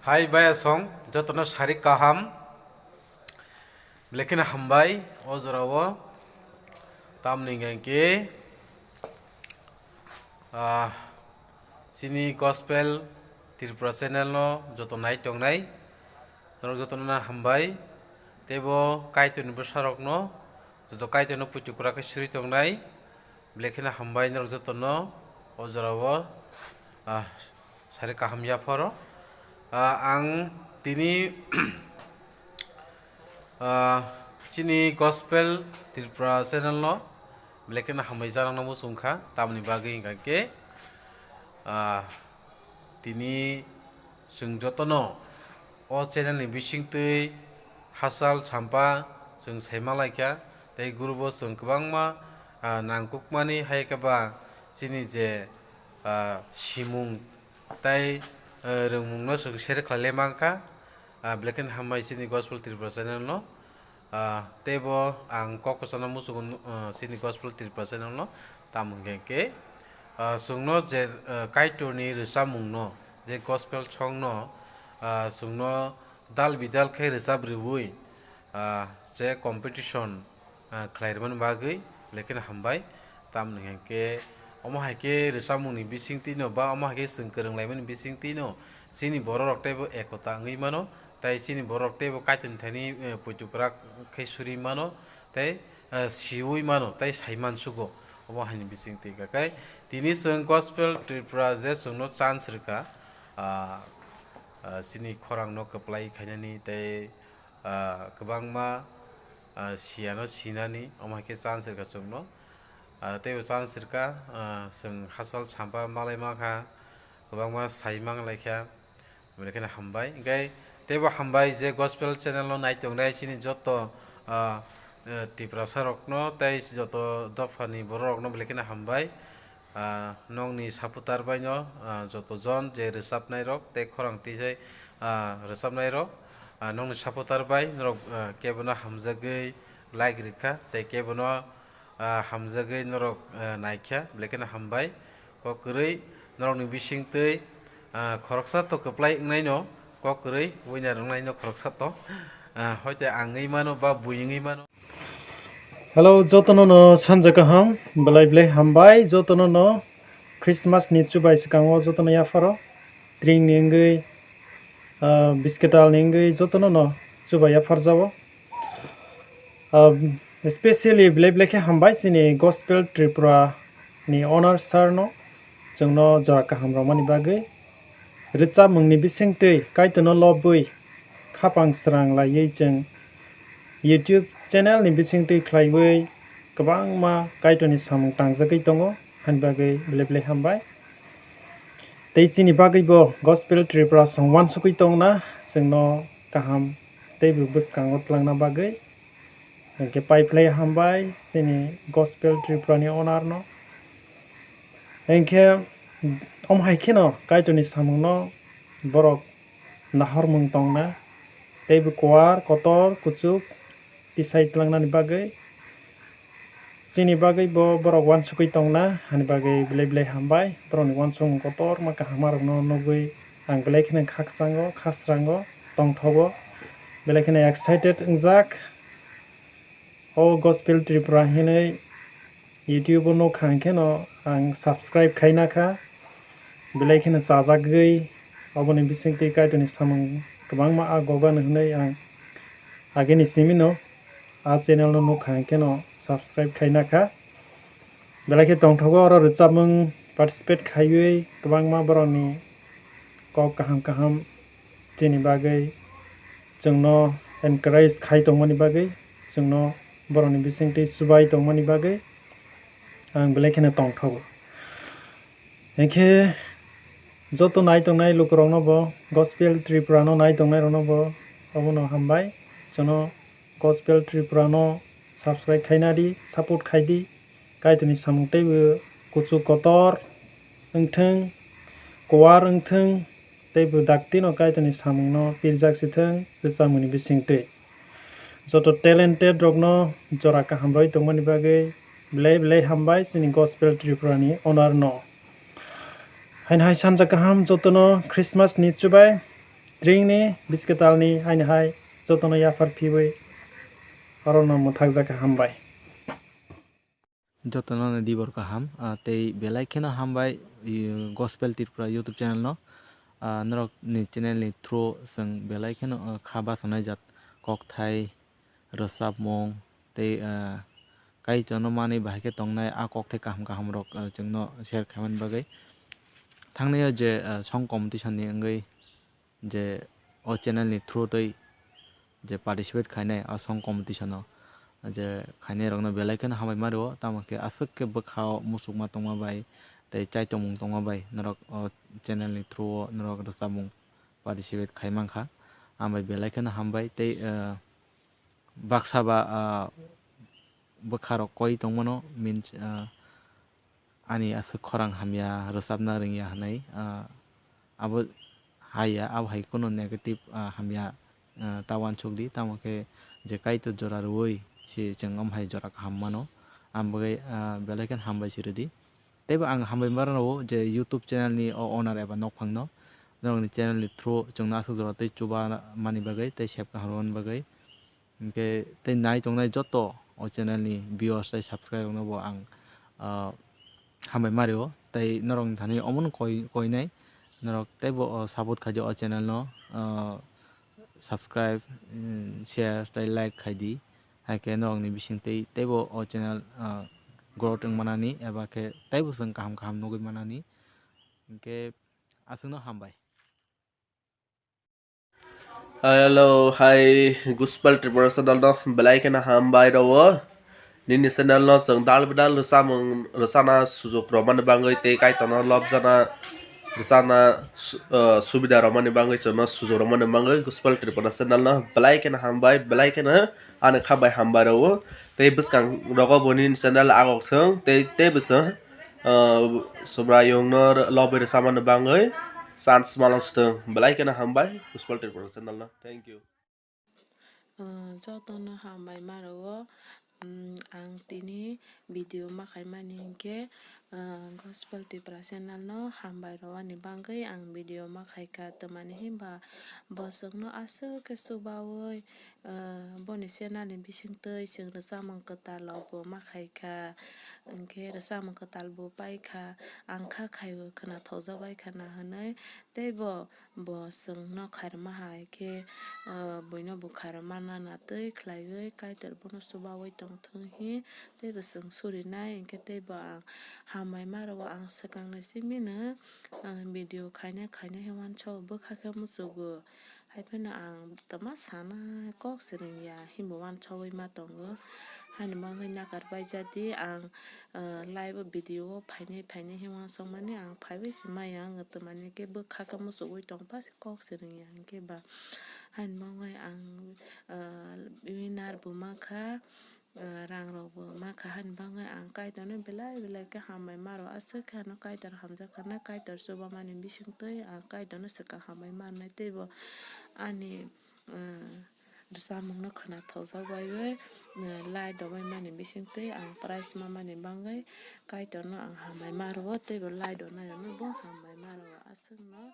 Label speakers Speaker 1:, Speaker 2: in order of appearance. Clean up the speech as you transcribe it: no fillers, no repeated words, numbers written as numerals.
Speaker 1: Hai bayasong jotona sari kaham lekin hambai ojrawo tamni gangke sini gospel Tripura channel no joto nai tongnai norok jotona hambai tebo kaitoni bosarok no joto kaitoni putukura ke sri tongnai lekin hambai norok jotono ojrawo sari kaham yaporo ang tini chini gospel Tripura channel no lekin hambai jarang no musungkha tamni bagui hingkake tini sung jotono o channel ni bisingtui hasal champa sung saimalaikha tei gurubo sung kwbangma nangkukmani haikaba chini je simung tei rongmung no sung share khlailai mangkha lekin hambai chini gospel Tripura channel no tebo ang kokosano musugun sini gospel Tripura channel no tamung hingke sungno je kaitorni rwsamung no je gospel song no sungno dal bidal khe rwsab rwui je competition khlairmani bagui lekin hambai tamni hingke omo haike rwsamungni bisingtwi no ba omo haike sung kwrwnglaimani bisingtwi no sini borok tebo ekota wngui mano tei sini borok tebo kaitoni thani puitukrak khe suri mano tei siwi mano tei saimansugo omo haini bisingtwi hingkake tini sung gospel Tripura je sungno chance rwkha sini khorang no kwplai khainani tei kwbangma siano sinani omo haike chance rwkha sungno teibo chance rwkha sung hasal champa malai mangkha kwbangma sai manglaikha bekheno hambai hingke tebo hambai je gospel channel no naitongnai chini joto Tripura sarok no tei joto dophani borok no bekheno hambai nongni saputar bai no joto jon je rwsabnai rok tei khorang tisai rwsabnai rok nongni saputar bai norok kebono hamjagui like rwkha tei kebono hamjagui norok naikha bekheno hambai kokwrui norokni bisingtwi khoroksa to kwplai wngnai no kokwrui winner wngnai no khoroksa to hoite angui mano ba buingui mano.
Speaker 2: Hello jotono no sanja kaham belai belai hambai jotono no Christmas ni chubai sikango jotono yafaro tring ni ngui bisketal ni ngui jotono no chubai yafarjao especially belai belai ke hambai sini gospel Tripura ni owner sir no jongno jora kaham romani bagui rwchabmungni bisingtwi kaitono lobui khapang srang laiui jeng YouTube channel ni bisingtwi khlaiui kwbangma kaitoni samung tangjagui tongo hani bagui belai belai hambai tei chini bagui bo gospel Tripura song wansugui tongna jongno kaham teibo bwskango tlangna bagui hingke paiplai hambai chini gospel Tripura ni owner no hingke omo haike no kaitoni samung no borok nahormung tongna teibo kuar kotor kuchuk tisai tlangnani bagui chini bagui bo borok wansugui tongna hani bagui belai belai hambai borokni wansukmung kotor ma kaham rok no nugui ang belai kheno khakchango khasrango tongthogo belai kheno excited wngjak o gospel Tripura hinui YouTube o nukha hingke no ang subscribe khainakha belai kheno chajagui oboni bisingtwi kaitoni samung kwbangma agogano hinui ang ageni simi no channel no nukha hingke no subscribe khainakha belai khe tongthogo oro rwchabmung participate khaiui kwbangma borokni kok kaham kaham chini bagui jongno encourage khai tongmani bagui jongno borokni bisingtwi chubai tongmani bagui ang belai kheno tongthogo hingke joto naitongnai lukurok no bo gospel Tripura no naitongnai rok no bo obono hambai jono gospel Tripura no subscribe khainadi support khaidi kaitoni samung teibo kuchuk kotor wngthing kuar wngthing teibo dakti no kaitoni samung no pirjak sitheng rwchabmungni bisingtwi joto talented rok no jora kaham roi tongmani bagui belai belai hambai chini gospel Tripura ni owner no hain hai sanja kaham jotono Christmas ni chubai string ni bisketal ni haini hai jotono yafar phibai orono muthakjaka hambai.
Speaker 3: Jotono dibor kaham tei belai kheno hambai gospel tirpura YouTube channel no norok ni channel ni through sung belai kheno khaba sonajak kok thai rosapmung tei kai chono mani bahai ke tongnai a kok thai kaham rok chungno share khaimani bagui thangnai je song competition ni wngui je o channel ni through tei je participate khainai a song competition o je khainai rokno belai kheno hambai mario tamokhe asuk ke bwkhao musukma tongma bai tei chaitomung tongma bai norok o channel ni through o norok rosapmung participate khaimangkha ambai belai kheno hambai tei baksa ba bwkharok koi tongmano means ani asuk khorang hamya rosapna rwngya hinui abo haiya abo hai kono negative hamya ta uansukdi tamokhe je kaito jora rwui si chong amhai jora kaham mano ambai belai kheno hambai siridi teibo ang hambai mano je YouTube channel ni owner eba nokphang no norokni channel ni through chongno asuk jora tei chuba mani bagui tei sebkang rwni bagui hingke tei nai tongnai joto o channel ni viewers tei subscribe rok no bo ang hambai mario tei norok ni thani omono koinai norok teibo support khaidi o channel no subscribe share tei like khaidi haike norok ni bisingtwi teibo o channel growth wngmanani eba khe teibo chong kaham nugui manani hingke asukno hambai.
Speaker 4: Hello, hi, Gospel Tripura channel no belai kheno hambai rao nini channel no chong dal bidal rwsamung rwsana sujok romani bangui tei kaitono lobjana rwsana subida romani bangui chongno sujok romani bangui Gospel Tripura channel no belai kheno hambai belai kheno ani khabai hambai rao tei bwskang rogo bo nini channel agok thung tei bwsang sobrayung no lobby rwsamani bangui chance malong belai kheno hambai Gospel Tripura channel no thank you.
Speaker 5: Jotono hambai maro ang tini video makaimani hingke Gospel Tripura channel no hambai rawani bangui ang video makaika tomani himba bosokno asuk ke subaui boni channel ni bisingtwi chong rwsamung kwtal rok bo makaika hingke rwsamung kwtal bo paikha ang kha khaibo khwnathokjak baikha hinui teibo bo chongno khairma hai khe buino bo khairma nanatwi khlaiwi kaitor bono chubaui tongthunghi teibo chong surinai hingke teibo ang hambai maro ang swkangni simino video khaina himansuk bwkha khe muchugo haifano ang toma sana kok swrungya himbo uansukgwi ma tongo haini bagui nakarbaijadi ang live video o phainai himansukmani ang phaibai se maya wngwi tongmani hingke bwkha khe muchugui tongpa kok swrungya hingke ba haini bagui ang winner bo makha rang rok bo makha haini bagui ang kaitono belai khe hambai maro asuk khe no kaitor hamjakkha kaitor chubamani bisingtwi ang kaitono swkang hambai manai teibo ani rwsamung no khwnathokjak baibai like rok mani bisingtwi ang prize mamani bagui kaitor no ang hambai maro teibo like rok nainai no bo hambai maro asuk no.